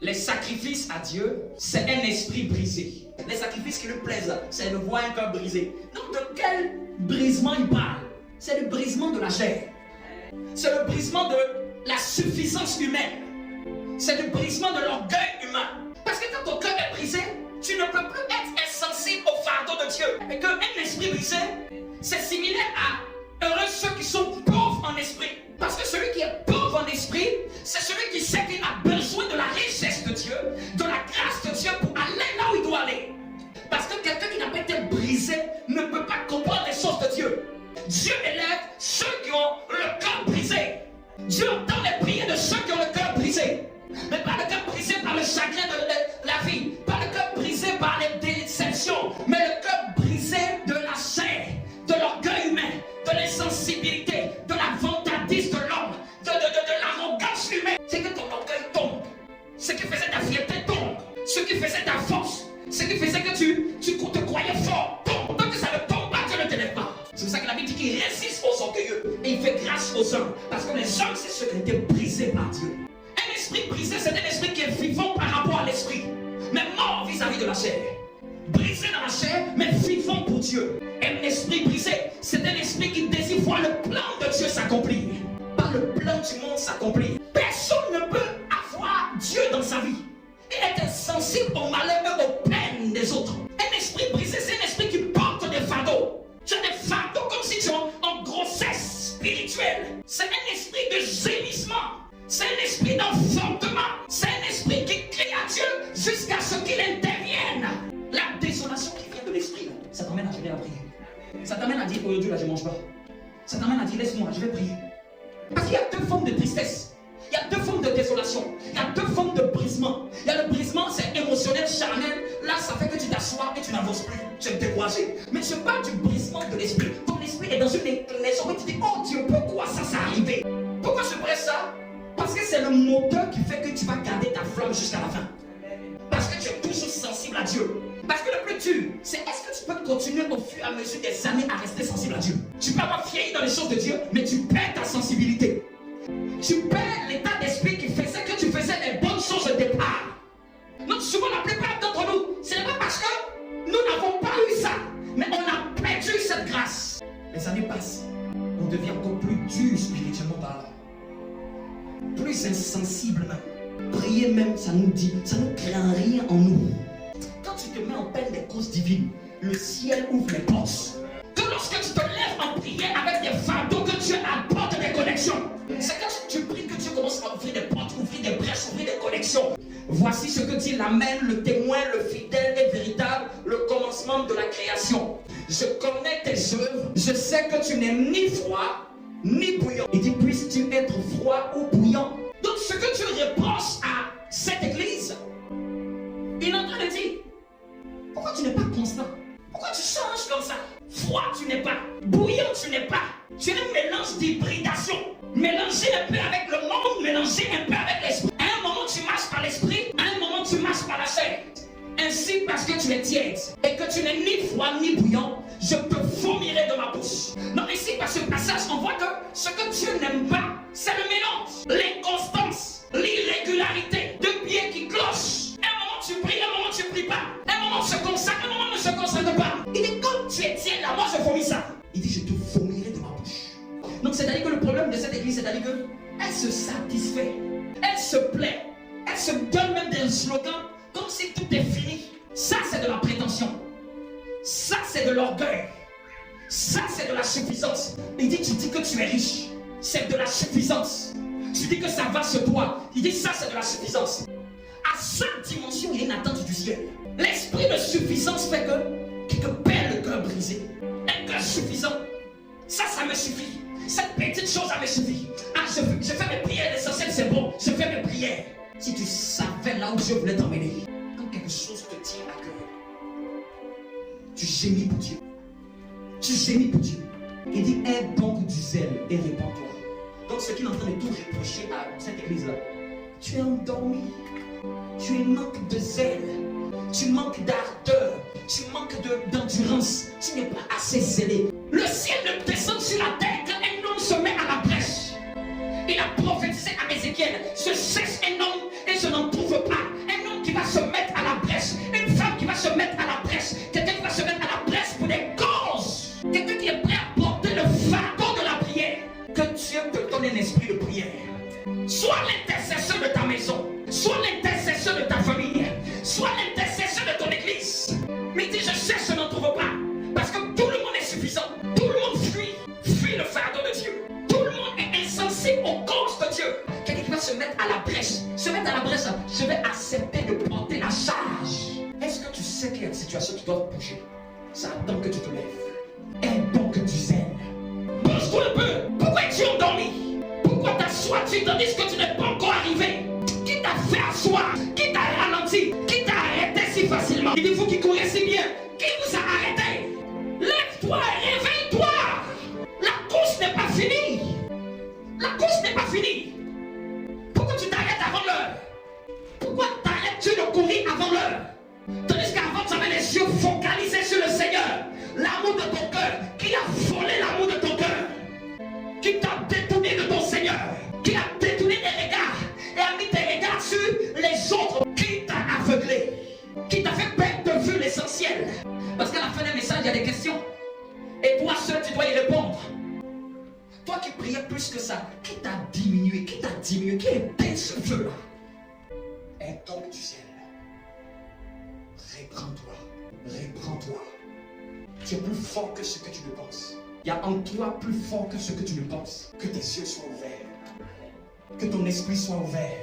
Les sacrifices à Dieu, c'est un esprit brisé. Les sacrifices qui lui plaisent, c'est de voir un cœur brisé. Donc de quel brisement il parle? C'est le brisement de la chair. C'est le brisement de la suffisance humaine. C'est le brisement de l'orgueil humain. Parce que quand ton cœur est brisé, tu ne peux plus être insensible au fardeau de Dieu. Et qu'un esprit brisé, c'est similaire à heureux ceux qui sont pauvres en esprit. Parce que celui qui est pauvre en esprit, c'est celui qui sait qu'il a besoin de la richesse de Dieu, de la grâce de Dieu pour aller là où il doit aller. Parce que quelqu'un qui n'a pas été brisé ne peut pas comprendre les choses de Dieu. Dieu élève ceux qui ont le cœur brisé. Dieu entend les prières de ceux qui ont le cœur brisé. Mais pas le cœur brisé par le chagrin de la vie, pas le cœur brisé par les déceptions, mais le cœur brisé de la chair, de l'orgueil humain, de l'insensibilité, de la vantardise de l'homme, de l'arrogance humaine. C'est que ton orgueil tombe, ce qui faisait ta fierté tombe, ce qui faisait ta force, ce qui faisait que tu te croyais fort tombe. Tant que ça ne tombe pas, Dieu ne t'élève pas. C'est pour ça que la Bible dit qu'il résiste aux orgueilleux et il fait grâce aux hommes. Parce que les hommes, c'est ceux qui ont été brisés par Dieu. Un esprit brisé, c'est un esprit qui est vivant par rapport à l'esprit, mais mort vis-à-vis de la chair. Brisé dans la chair, mais vivant pour Dieu. Un esprit brisé, c'est un esprit qui désire voir le plan de Dieu s'accomplir, pas le plan du monde s'accomplir. Personne ne peut avoir Dieu dans sa vie. Il est insensible au malheur et aux peines des autres. Un esprit brisé, c'est un esprit qui porte des fardeaux. Tu as des fardeaux comme si tu es en grossesse spirituelle. C'est un esprit de gémissement. C'est un esprit d'enfantement. C'est un esprit qui crie à Dieu jusqu'à ce qu'il intervienne. La désolation qui vient de l'esprit, ça t'amène à gêner la prière. Ça t'amène à dire aujourd'hui là je ne mange pas. Ça t'amène à dire laisse-moi, je vais prier. Parce qu'il y a deux formes de tristesse. Il y a deux formes de désolation. Il y a deux formes de brisement. Il y a le brisement, c'est émotionnel, charnel. Là, ça fait que tu t'assois et tu n'avances plus. Tu es découragé. Mais je parle du brisement de l'esprit. Ton esprit est dans une inclinaison et tu dis oh Dieu, pourquoi ça s'est arrivé? Pourquoi je presse ça? Parce que c'est le moteur qui fait que tu vas garder ta flamme jusqu'à la fin. Parce que tu es toujours sensible à Dieu. Parce que le plus dur, c'est est-ce que tu peux continuer au fur et à mesure des années à rester sensible à Dieu? Tu peux avoir vieilli dans les choses de Dieu, mais tu perds ta sensibilité. Tu perds l'état d'esprit qui faisait que tu faisais les bonnes choses au départ. Donc souvent la plupart d'entre nous, ce n'est pas parce que nous n'avons pas eu ça, mais on a perdu cette grâce. Les années passent, on devient encore plus dur spirituellement parlant. Plus insensible même. Prier même, ça nous craint rien en nous. Quand tu te mets en peine des causes divines, le ciel ouvre les portes. Que lorsque tu te lèves en prière avec des fardeaux que Dieu apporte des connexions, c'est quand tu pries que Dieu commence à ouvrir des portes, ouvrir des brèches, ouvrir des connexions. Voici ce que dit l'Amen, le témoin, le fidèle et véritable, le commencement de la création. Je connais tes œuvres, je sais que tu n'es ni froid, ni bouillant. Il dit, puisses-tu être froid ou bouillant? Donc ce que tu reproches à cette église, il est en train de dire, pourquoi tu n'es pas constant? Pourquoi tu changes comme ça? Froid tu n'es pas, bouillant tu n'es pas. Tu es un mélange d'hybridation. Mélangé un peu avec le monde, mélangé un peu avec l'esprit. À un moment tu marches par l'esprit, à un moment tu marches par la chair. Ainsi parce que tu es tiède et que tu n'es ni froid ni bouillant, je te vomirai de ma bouche. Non, ici par ce passage, on voit que ce que Dieu n'aime pas, c'est le mélange, l'inconstance, l'irrégularité, deux pieds qui clochent. Un moment tu pries, un moment tu pries pas. Un moment se consacre, un moment ne se consacre pas. Il dit comme tu es tiède là, moi je vomis ça. Il dit je te vomirai de ma bouche. Donc c'est-à-dire que le problème de cette église, c'est-à-dire qu'elle se satisfait, elle se plaît, elle se donne même des slogans comme si tout est fini. Ça c'est de la prétention. Ça c'est de l'orgueil. Ça c'est de la suffisance. Il dit tu dis que tu es riche. C'est de la suffisance. Tu dis que ça va sur toi. Il dit ça c'est de la suffisance. À cette dimension il y a une attente du ciel. L'esprit de suffisance fait que perd le cœur brisé. Un cœur suffisant. Ça me suffit. Cette petite chose, ça me suffit. Ah, je fais mes prières, l'essentiel c'est bon. Je fais mes prières. Si tu savais là où Dieu voulait t'emmener, quand quelque chose te tient à cœur, tu gémis pour Dieu. Tu gémis pour Dieu. Il dit, aie donc du zèle et répands-toi. Donc ce qu'il est en train de tout reprocher à cette église-là, tu es endormi. Tu es manque de zèle. Tu manques d'ardeur. Tu manques d'endurance. Tu n'es pas assez zélé. Le ciel ne descend sur la terre quand un homme se met à la brèche. Il a prophétisé à Ézéchiel, je cherche un homme et je n'en trouve pas. va se mettre à la brèche, une femme qui va se mettre à la brèche, quelqu'un qui va se mettre à la brèche pour des causes, quelqu'un qui est prêt à porter le fardeau de la prière. Que Dieu te donne un esprit de prière. Sois l'intercesseur de ta maison, sois l'intercesseur de ta famille, sois l'intercesseur de ton église. Mais dis, je cherche, je n'en trouve pas. Parce que tout le monde est suffisant. Tout le monde fuit le fardeau de Dieu. Tout le monde est insensible aux causes de Dieu. Quelqu'un qui va se mettre à la brèche. Se mettre à la brèche, je vais accepter de porter la charge. Est-ce que tu sais qu'il y a une situation qui doit bouger? Ça attend que tu te lèves. Est bon que tu zèles. Pose-toi un peu. Pourquoi es-tu endormi? Pourquoi t'assois-tu tandis que tu n'es pas encore arrivé? Qui t'a fait asseoir? Qui t'a ralenti? Qui t'a arrêté si facilement? Il dit, vous qui courez si bien, qui vous a arrêté? Lève-toi et réveille-toi. La course n'est pas finie. La course n'est pas finie. Pourquoi tu t'arrêtes avant l'heure? Pourquoi t'arrêtes-tu de courir avant l'heure? Tandis qu'avant tu avais les yeux focalisés sur le Seigneur. L'amour de ton cœur. Qui a volé l'amour de ton cœur? Qui t'a détourné de ton Seigneur? Qui a détourné tes regards et a mis tes regards sur les autres? Qui t'a aveuglé? Qui t'a fait perdre de vue l'essentiel? Parce qu'à la fin d'un message, il y a des questions. Et toi seul, tu dois y répondre. Toi qui priais plus que ça, qui t'a diminué? Qui t'a diminué? Qui éteint ce feu-là? Un tombe du ciel. Reprends-toi. Reprends-toi. Tu es plus fort que ce que tu ne penses. Il y a en toi plus fort que ce que tu ne penses. Que tes yeux soient ouverts. Que ton esprit soit ouvert.